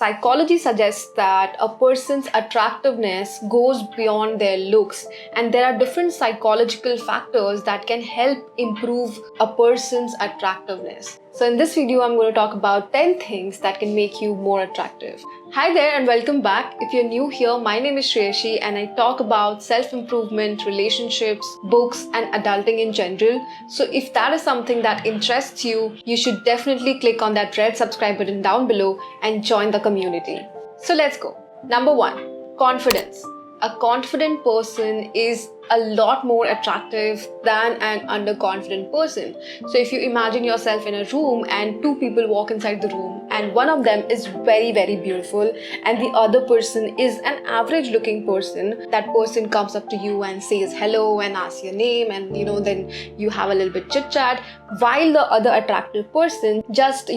Psychology suggests that a person's attractiveness goes beyond their looks, and there are different psychological factors that can help improve a person's attractiveness. So in this video, I'm going to talk about 10 things that can make you more attractive. Hi there and welcome back. If you're new here, my name is Shreyashi and I talk about self-improvement, relationships, books and adulting in general. So if that is something that interests you, you should definitely click on that red subscribe button down below and join the community. So let's go. Number 1, confidence. A confident person is a lot more attractive than an underconfident person. So if you imagine yourself in a room and two people walk inside the room and one of them is very, very beautiful and the other person is an average looking person, that person comes up to you and says hello and asks your name and then you have a little bit chit chat, while the other attractive person just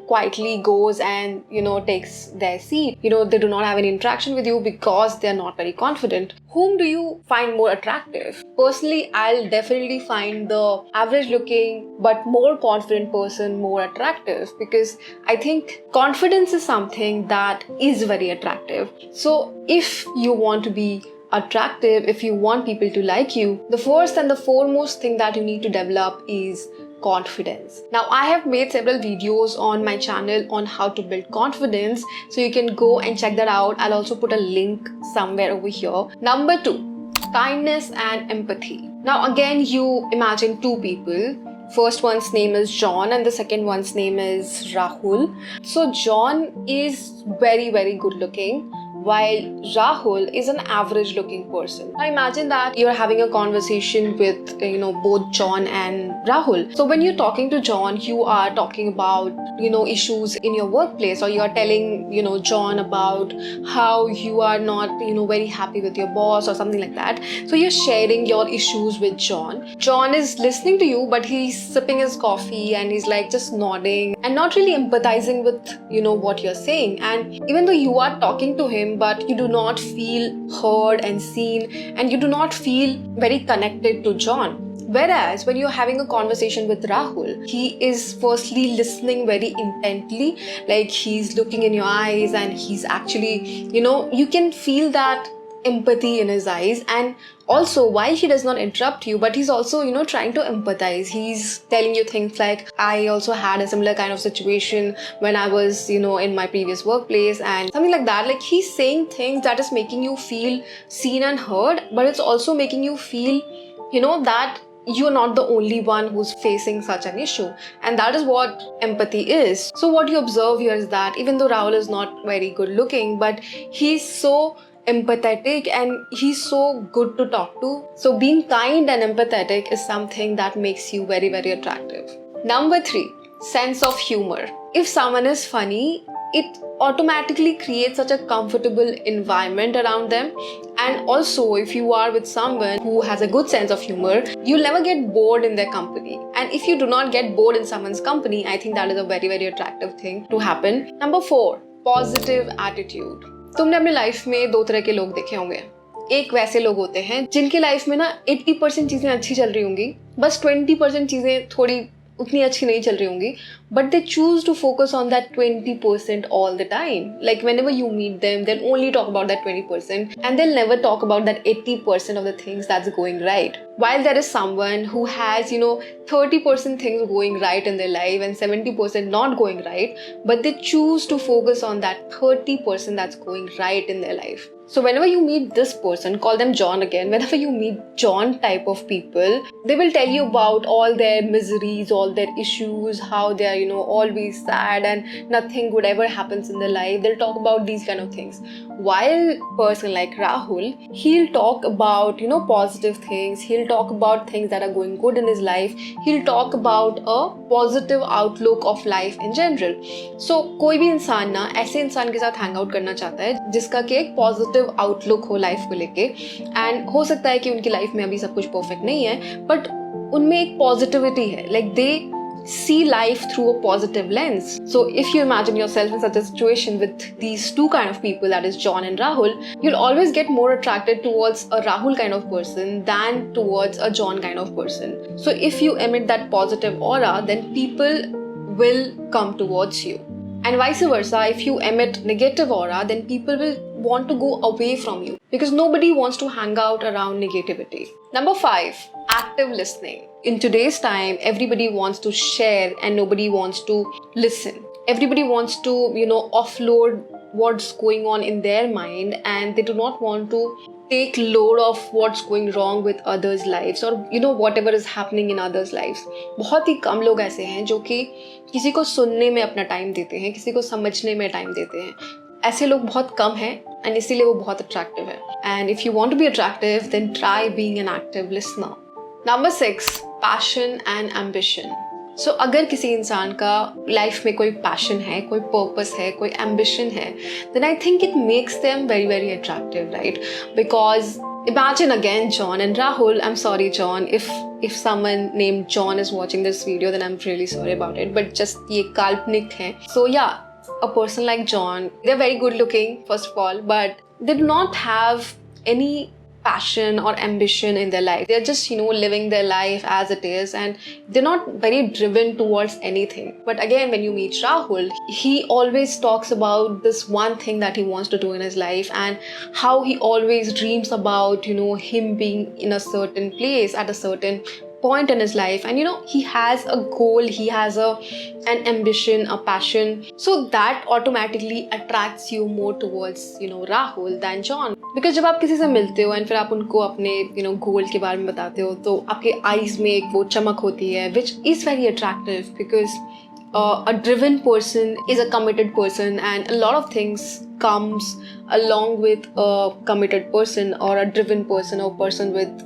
quietly goes and takes their seat. They do not have any interaction with you because they're not very confident. Whom do you find more attractive? Personally, I'll definitely find the average looking but more confident person more attractive, because I think confidence is something that is very attractive. So if you want to be attractive, if you want people to like you, the first and the foremost thing that you need to develop is confidence. Now, I have made several videos on my channel on how to build confidence, so you can go and check that out. I'll also put a link somewhere over here. Number 2, kindness and empathy. Now, again, you imagine two people. First one's name is John and the second one's name is Rahul. So John is very, very good looking, while Rahul is an average looking person. Now imagine that you're having a conversation with both John and Rahul. So when you're talking to John, you are talking about issues in your workplace, or you are telling John about how you are not very happy with your boss or something like that. So you're sharing your issues with John. John is listening to you, but he's sipping his coffee and he's like just nodding and not really empathizing with what you're saying. And even though you are talking to him, but you do not feel heard and seen, and you do not feel very connected to John. Whereas when you're having a conversation with Rahul, he is firstly listening very intently, like he's looking in your eyes and he's actually, you can feel that empathy in his eyes. And also, while he does not interrupt you, but he's also trying to empathize. He's telling you things like, I also had a similar kind of situation when I was in my previous workplace, and something like that. Like, he's saying things that is making you feel seen and heard, but it's also making you feel that you're not the only one who's facing such an issue. And that is what empathy is. So what you observe here is that even though Rahul is not very good looking, but he's so empathetic and he's so good to talk to. So being kind and empathetic is something that makes you very, very attractive. Number 3, sense of humor. If someone is funny, it automatically creates such a comfortable environment around them. And also, if you are with someone who has a good sense of humor, you'll never get bored in their company. And if you do not get bored in someone's company, I think that is a very, very attractive thing to happen. Number 4, positive attitude. तुमने अपने life में 2 तरह के लोग देखे होंगे. एक वैसे लोग होते हैं जिनकी लाइफ में ना 80% चीजें अच्छी चल रही होंगी, बस 20% चीजें थोड़ी उतनी अच्छी नहीं चल रही होंगी, but they choose to focus on that 20% all the time. Like whenever you meet them, they'll only talk about that 20% and they'll never talk about that 80% of the things that's going right. While there is someone who has 30% things going right in their life and 70% not going right, but they choose to focus on that 30% that's going right in their life. So whenever you meet this person, call them John again, whenever you meet John type of people, they will tell you about all their miseries, all their issues, how they are always sad and nothing good ever happens in their life. They'll talk about these kind of things. While a person like Rahul, he'll talk about positive things. He'll talk about things that are going good in his life. He'll talk about a positive outlook of life in general. So कोई भी इंसान ना ऐसे इंसान के साथ hang out करना चाहता है जिसका कि एक पॉजिटिव आउटलुक हो लाइफ को लेके. एंड हो सकता है कि उनकी लाइफ में अभी सब कुछ परफेक्ट नहीं है, बट उनमें एक पॉजिटिविटी है. Like they see life through a positive lens. So if you imagine yourself in such a situation with these two kind of people, that is John and Rahul, you'll always get more attracted towards a Rahul kind of person than towards a John kind of person. So if you emit that positive aura, then people will come towards you. And vice versa, if you emit negative aura, then people will want to go away from you because nobody wants to hang out around negativity. Number 5, active listening. In today's time, everybody wants to share and nobody wants to listen. Everybody wants to, offload what's going on in their mind, and they do not want to take load of what's going wrong with others' lives or whatever is happening in others' lives. बहुत ही कम लोग ऐसे हैं जो कि किसी को सुनने में अपना टाइम देते हैं, किसी को समझने में टाइम देते हैं. ऐसे लोग बहुत कम हैं and इसीलिए वो बहुत अट्रैक्टिव है. And if you want to be attractive, then try being an active listener. Number 6, passion and ambition. So अगर किसी इंसान का लाइफ में कोई पैशन है, कोई पर्पस है, कोई एम्बिशन है, then I think it makes them very very attractive, right? Because imagine again John and Rahul. I'm sorry John, if someone named John is watching this video, then I'm really sorry about it. But just ये काल्पनिक है. So yeah, a person like John, they're very good looking first of all, but they do not have any passion or ambition in their life. They're just living their life as it is, and they're not very driven towards anything. But again, when you meet Rahul, he always talks about this one thing that he wants to do in his life, and how he always dreams about him being in a certain place at a certain point in his life, and he has a goal, he has an ambition, a passion, so that automatically attracts you more towards Rahul than John. Because जब आप किसी से मिलते हो and फिर आप उनको अपने गोल के बारे में बताते हो, तो आपके आईज में एक वो चमक होती है which is very attractive, because a driven person is a committed person, and a lot of things comes along with a committed person or a driven person or person with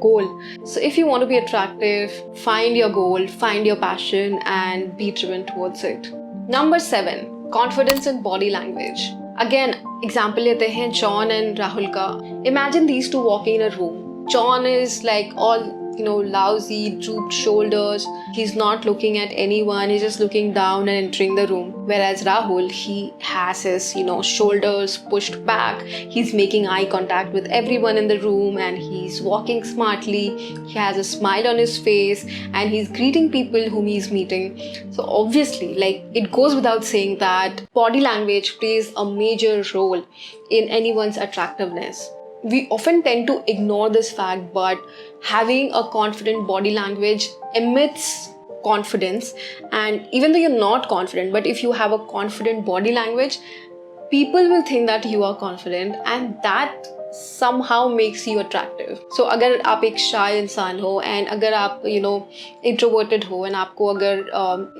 goal. So if you want to be attractive, find your goal, find your passion, and be driven towards it. Number 7, confidence in body language. Again, example लेते हैं John and Rahul का. Imagine these two walking in a room. John is like all lousy, drooped shoulders. He's not looking at anyone. He's just looking down and entering the room. Whereas Rahul, he has his, shoulders pushed back. He's making eye contact with everyone in the room, and he's walking smartly. He has a smile on his face, and he's greeting people whom he's meeting. So obviously, it goes without saying that body language plays a major role in anyone's attractiveness. We often tend to ignore this fact, but having a confident body language emits confidence. And even though you're not confident, but if you have a confident body language, people will think that you are confident, and that somehow makes you attractive. So अगर आप एक shy इंसान हो, and अगर आप introverted हो, and आपको अगर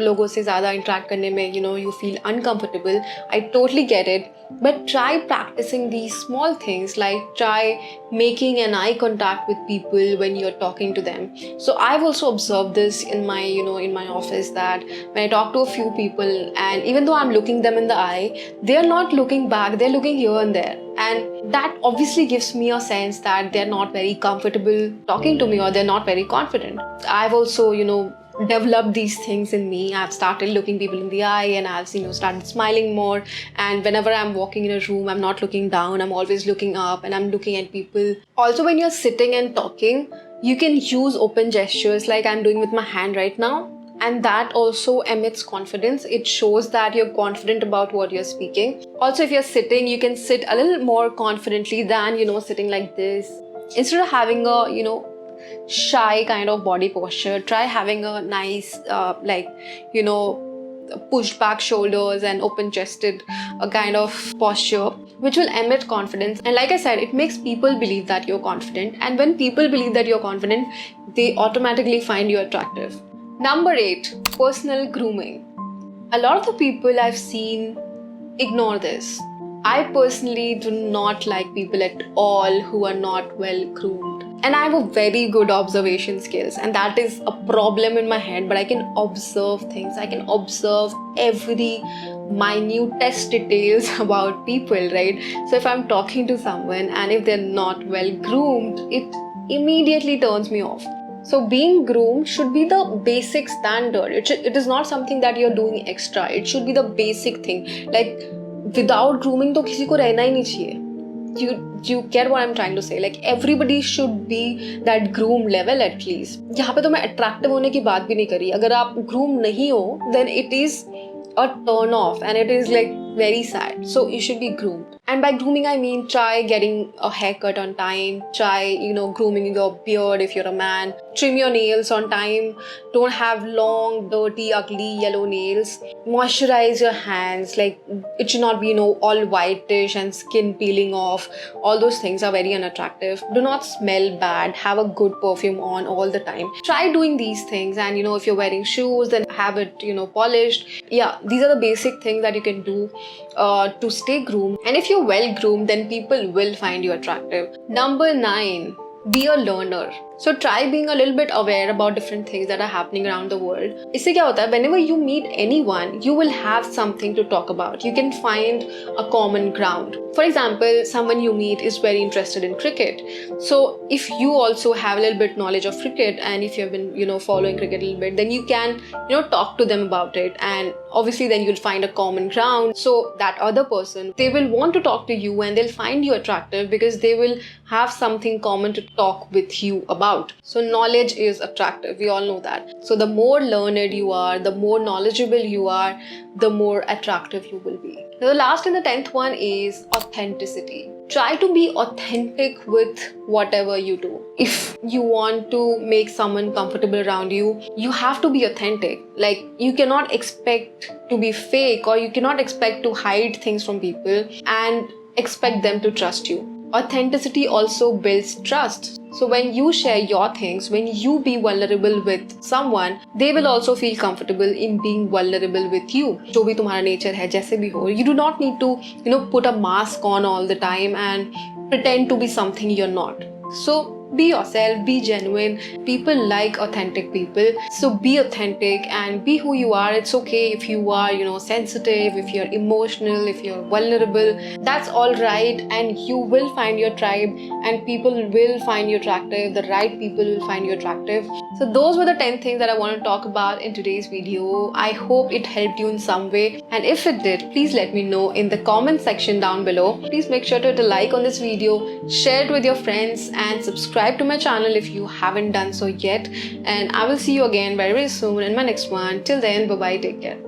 लोगों से ज़्यादा interact करने में you feel uncomfortable, I totally get it. But try practicing these small things, like try making an eye contact with people when you're talking to them. So I've also observed this in my in my office, that when I talk to a few people, and even though I'm looking them in the eye, they're not looking back, they're looking here and there. And that obviously gives me a sense that they're not very comfortable talking to me, or they're not very confident. I've also developed these things in me. I've started looking people in the eye, and I've started smiling more. And whenever I'm walking in a room, I'm not looking down, I'm always looking up, and I'm looking at people. Also, when you're sitting and talking, you can use open gestures like I'm doing with my hand right now, and that also emits confidence. It shows that you're confident about what you're speaking. Also, if you're sitting, you can sit a little more confidently than sitting like this. Instead of having a shy kind of body posture, try having a nice pushed back shoulders and open chested kind of posture, which will emit confidence. And like I said, it makes people believe that you're confident, and when people believe that you're confident, they automatically find you attractive. Number 8, personal grooming. A lot of the people I've seen ignore this. I personally do not like people at all who are not well groomed. And I have a very good observation skills, and that is a problem in my head, but I can observe things. I can observe every minutest details about people, right? So if I'm talking to someone and if they're not well groomed, it immediately turns me off. So being groomed should be the basic standard. It is not something that you're doing extra. It should be the basic thing. Like without grooming तो किसी को रहना ही नहीं चाहिए. You get what I'm trying to say? Like everybody should be that groom level at least. यहाँ पे तो मैं attractive होने की बात भी नहीं करी. अगर आप groom नहीं हो, then it is a turn off, and it is like very sad. So you should be groomed. And by grooming, I mean try getting a haircut on time, try, grooming your beard if you're a man, trim your nails on time, don't have long, dirty, ugly yellow nails, moisturize your hands, like it should not be, all whitish and skin peeling off. All those things are very unattractive. Do not smell bad, have a good perfume on all the time. Try doing these things, and if you're wearing shoes, then have it, polished. Yeah, these are the basic things that you can do to stay groomed. And if you're well groomed, then people will find you attractive. Number 9, be a learner. So try being a little bit aware about different things that are happening around the world. इससे क्या होता है? Whenever you meet anyone, you will have something to talk about. You can find a common ground. For example, someone you meet is very interested in cricket. So if you also have a little bit knowledge of cricket, and if you have been, following cricket a little bit, then you can, talk to them about it. And obviously then you'll find a common ground. So that other person, they will want to talk to you, and they'll find you attractive because they will have something common to talk with you about. So knowledge is attractive. We all know that. So the more learned you are, the more knowledgeable you are, the more attractive you will be. Now the last and the 10th one is authenticity. Try to be authentic with whatever you do. If you want to make someone comfortable around you, you have to be authentic. Like, you cannot expect to be fake, or you cannot expect to hide things from people and expect them to trust you. Authenticity also builds trust. So when you share your things, when you be vulnerable with someone, they will also feel comfortable in being vulnerable with you. जो भी तुम्हारा nature है, जैसे भी हो, you do not need to, put a mask on all the time and pretend to be something you're not. So be yourself, be genuine. People like authentic people. So be authentic and be who you are. It's okay if you are, sensitive, if you're emotional, if you're vulnerable. That's all right. And you will find your tribe, and people will find you attractive. The right people will find you attractive. So those were the 10 things that I want to talk about in today's video. I hope it helped you in some way. And if it did, please let me know in the comment section down below. Please make sure to hit a like on this video, share it with your friends, and subscribe to my channel if you haven't done so yet. And I will see you again very, very soon in my next one. Till then, bye bye, take care.